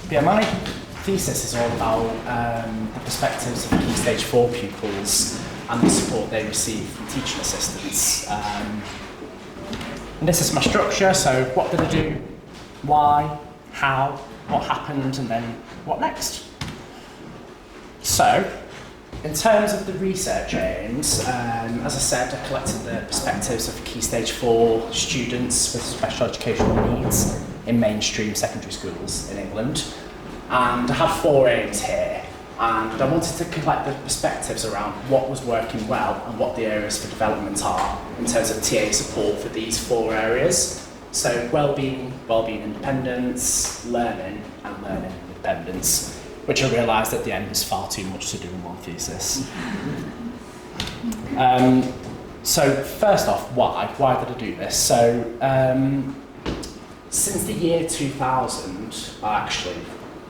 Yeah, my thesis is all about the perspectives of Key Stage 4 pupils and the support they receive from teaching assistants. And this is my structure, so what did I do, why, how, what happened, and then what next? So, in terms of the research aims, as I said, I collected the perspectives of Key Stage 4 students with special educational needs in mainstream secondary schools in England. And I had 4 aims here, and I wanted to collect the perspectives around what was working well and what the areas for development are in terms of TA support for these 4 areas. So wellbeing, wellbeing independence, learning and learning independence, which I realised at the end was far too much to do in one thesis. So first off, why? Why did I do this? So since the year 2000, actually,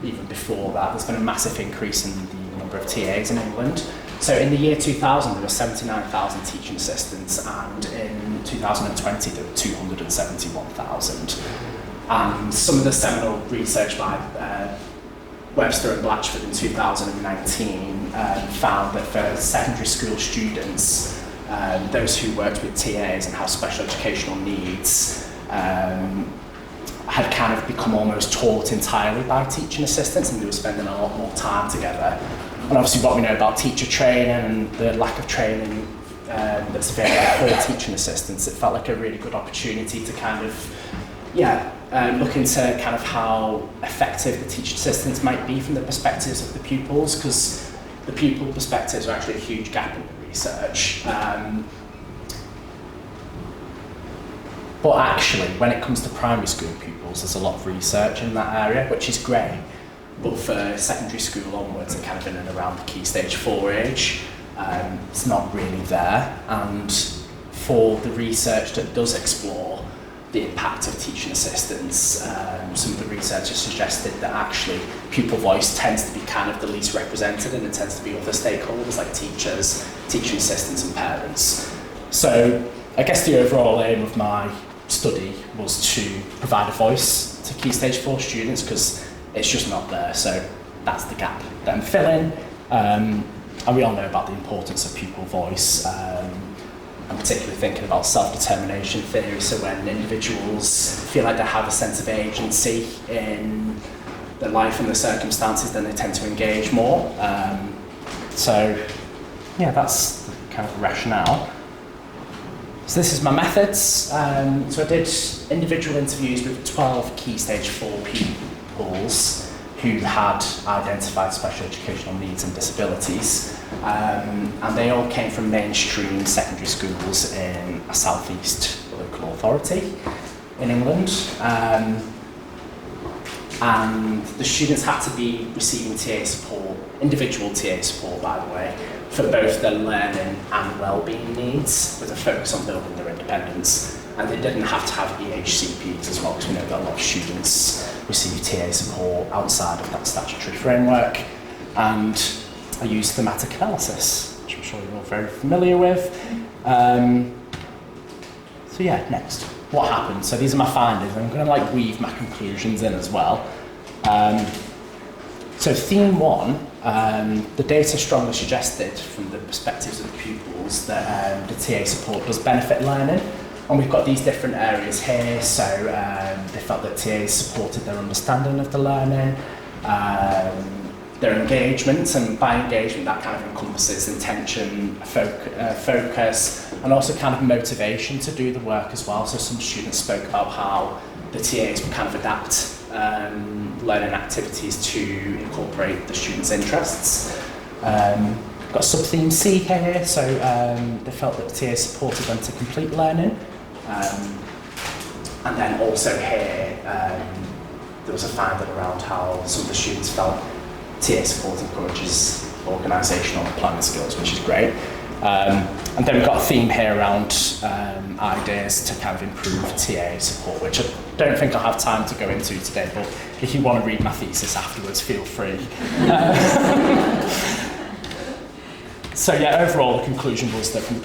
even before that, there's been a massive increase in the number of TAs in England. So in the year 2000, there were 79,000 teaching assistants, and in 2020, there were 271,000. And some of the seminal research by Webster and Blatchford in 2019 found that for secondary school students, those who worked with TAs and have special educational needs, had kind of become almost taught entirely by teaching assistants, and they were spending a lot more time together. And obviously what we know about teacher training and the lack of training that's available for teaching assistants, it felt like a really good opportunity to kind of, look into kind of how effective the teaching assistants might be from the perspectives of the pupils, because the pupil perspectives are actually a huge gap in the research. But actually, when it comes to primary school pupils, there's a lot of research in that area, which is great. But for secondary school onwards and kind of in and around the Key Stage 4 age, it's not really there. And for the research that does explore the impact of teaching assistants, some of the research has suggested that actually pupil voice tends to be kind of the least represented, and it tends to be other stakeholders like teachers, teaching assistants and parents. So I guess the overall aim of my study was to provide a voice to Key Stage 4 students, because it's just not there, so that's the gap that I'm filling. And we all know about the importance of pupil voice. I'm particularly thinking about self-determination theory, so when individuals feel like they have a sense of agency in their life and their circumstances, then they tend to engage more. So yeah, that's the kind of rationale. So this is my methods. So I did individual interviews with 12 Key Stage 4 pupils who had identified special educational needs and disabilities. And they all came from mainstream secondary schools in a southeast local authority in England. And the students had to be receiving TA support, individual TA support by the way, for both their learning and wellbeing needs, with a focus on building their independence. And they didn't have to have EHCPs as well, because we know that a lot of students receive TA support outside of that statutory framework. And I used thematic analysis, which I'm sure you're all very familiar with. So yeah, next. What happened? So these are my findings. I'm going to weave my conclusions in as well. So theme 1, the data strongly suggested from the perspectives of the pupils that the TA support does benefit learning. And we've got these different areas here. So they felt that TAs supported their understanding of the learning, their engagement, and by engagement that kind of encompasses intention, focus, and also kind of motivation to do the work as well. So some students spoke about how the TAs would kind of adapt learning activities to incorporate the students' interests. Got sub-theme C here, so they felt that the TAs supported them to complete learning. And then also here, there was a finding around how some of the students felt TA support encourages organisational and planning skills, which is great. And then we've got a theme here around ideas to kind of improve TA support, which I don't think I'll have time to go into today, but if you want to read my thesis afterwards, feel free. So yeah, overall the conclusion was that from the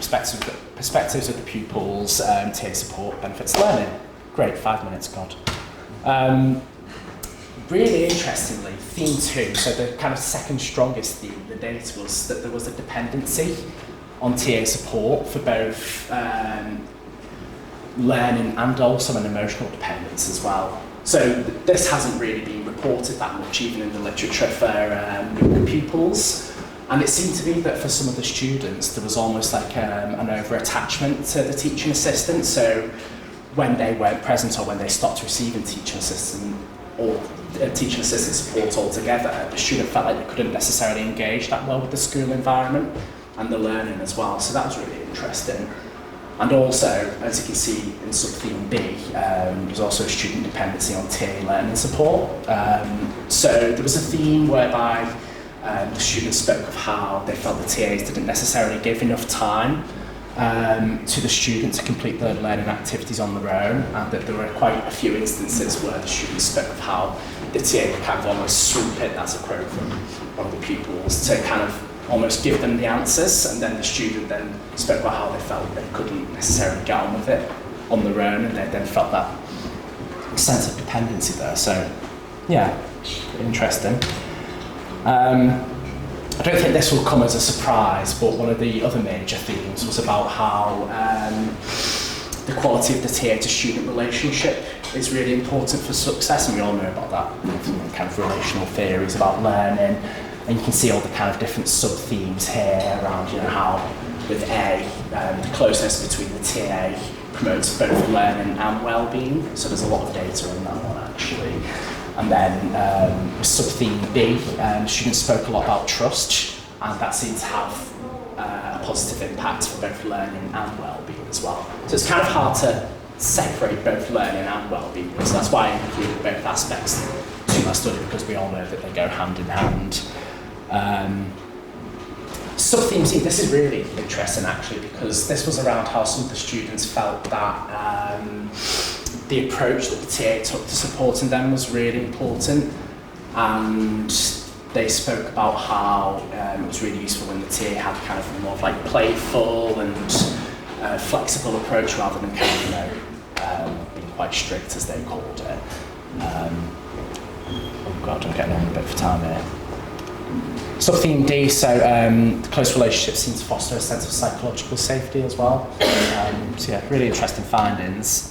perspectives of the pupils, TA support benefits learning. Great, 5 minutes, God. really interestingly, theme 2, so the kind of second strongest theme in the data was that there was a dependency on TA support for both learning and also an emotional dependence as well. So this hasn't really been reported that much, even in the literature for younger pupils. And it seemed to be that for some of the students, there was almost like an over-attachment to the teaching assistant. So when they weren't present or when they stopped receiving teaching assistant or teaching assistant support altogether, the student felt like they couldn't necessarily engage that well with the school environment and the learning as well. So that was really interesting. And also, as you can see in sub-theme B, there's also a student dependency on TA learning support. So there was a theme whereby the students spoke of how they felt the TAs didn't necessarily give enough time to the student to complete the learning activities on their own, and that there were quite a few instances where the students spoke of how the TA would kind of almost swoop in, that's a quote from one of the pupils, to kind of almost give them the answers, and then the student then spoke about how they felt they couldn't necessarily get on with it on their own, and they then felt that sense of dependency there. So, yeah, interesting. I don't think this will come as a surprise, but one of the other major themes was about how the quality of the TA to student relationship is really important for success, and we all know about that from kind of relational theories about learning. And you can see all the kind of different sub-themes here around, you know, how with A, the closeness between the TA promotes both learning and well-being. So there's a lot of data on that one actually. And then with sub-theme B, students spoke a lot about trust, and that seems to have a positive impact for both learning and well-being as well. So it's kind of hard to separate both learning and well-being. So that's why I included both aspects to my study, because we all know that they go hand in hand. Sub-theme C, this is really interesting actually, because this was around how some of the students felt that the approach that the TA took to supporting them was really important, and they spoke about how it was really useful when the TA had kind of a more of like playful and flexible approach rather than kind of, you know, being quite strict as they called it. Oh God, I'm getting on a bit of time here. Sub-theme D, so the close relationships seem to foster a sense of psychological safety as well. So yeah, really interesting findings.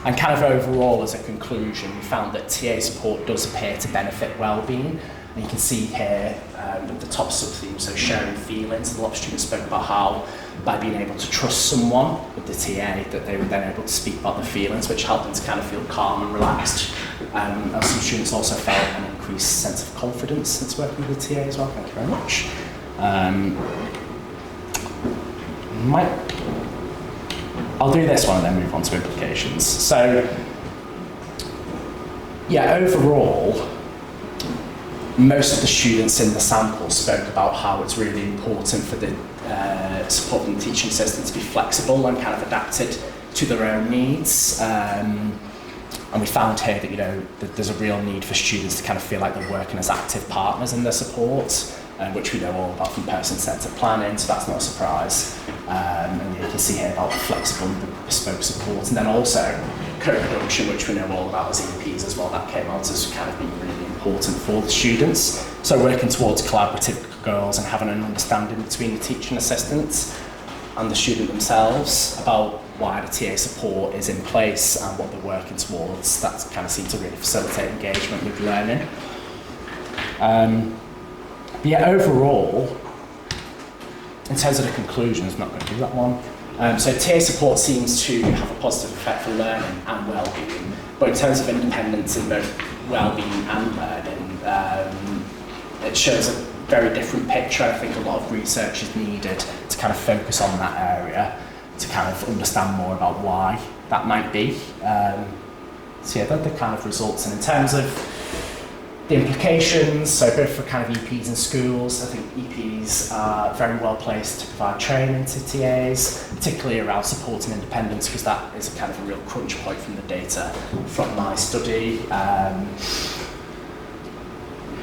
And kind of overall, as a conclusion, we found that TA support does appear to benefit well-being. And you can see here at the top sub-theme, so sharing feelings. A lot of students spoke about how by being able to trust someone with the TA, that they were then able to speak about their feelings, which helped them to kind of feel calm and relaxed. And some students also felt an increased sense of confidence since working with the TA as well. Thank you very much. I'll do this one and then move on to implications. So, yeah, overall, most of the students in the sample spoke about how it's really important for the support and teaching assistant to be flexible and kind of adapted to their own needs. And we found here that, you know, that there's a real need for students to kind of feel like they're working as active partners in their support, which we know all about from person-centred planning, so that's not a surprise. And you can see here about flexible and bespoke support, and then also co-production, which we know all about as EPs as well. That came out as kind of being really important for the students. So working towards collaborative goals and having an understanding between the teaching assistants and the student themselves about why the TA support is in place and what they're working towards. That kind of seemed to really facilitate engagement with learning. But yeah, overall, in terms of the conclusions, I'm not going to do that one. So TA support seems to have a positive effect for learning and well-being, but in terms of independence in both well-being and learning, it shows a very different picture. I think a lot of research is needed to kind of focus on that area to kind of understand more about why that might be. So yeah, they're the kind of results. And in terms of the implications, so both for kind of EPs and schools, I think EPs are very well placed to provide training to TAs, particularly around supporting independence, because that is a kind of a real crunch point from the data from my study.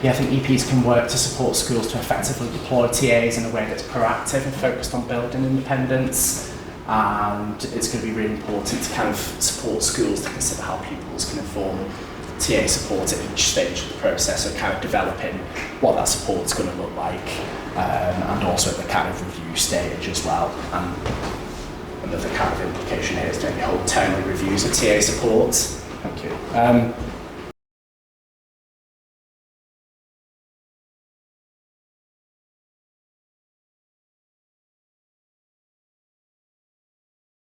Yeah, I think EPs can work to support schools to effectively deploy TAs in a way that's proactive and focused on building independence. And it's going to be really important to kind of support schools to consider how pupils can inform TA support at each stage of the process, so kind of developing what that support's going to look like, and also at the kind of review stage as well. And another kind of implication here is doing the whole termly reviews of TA support. Thank you.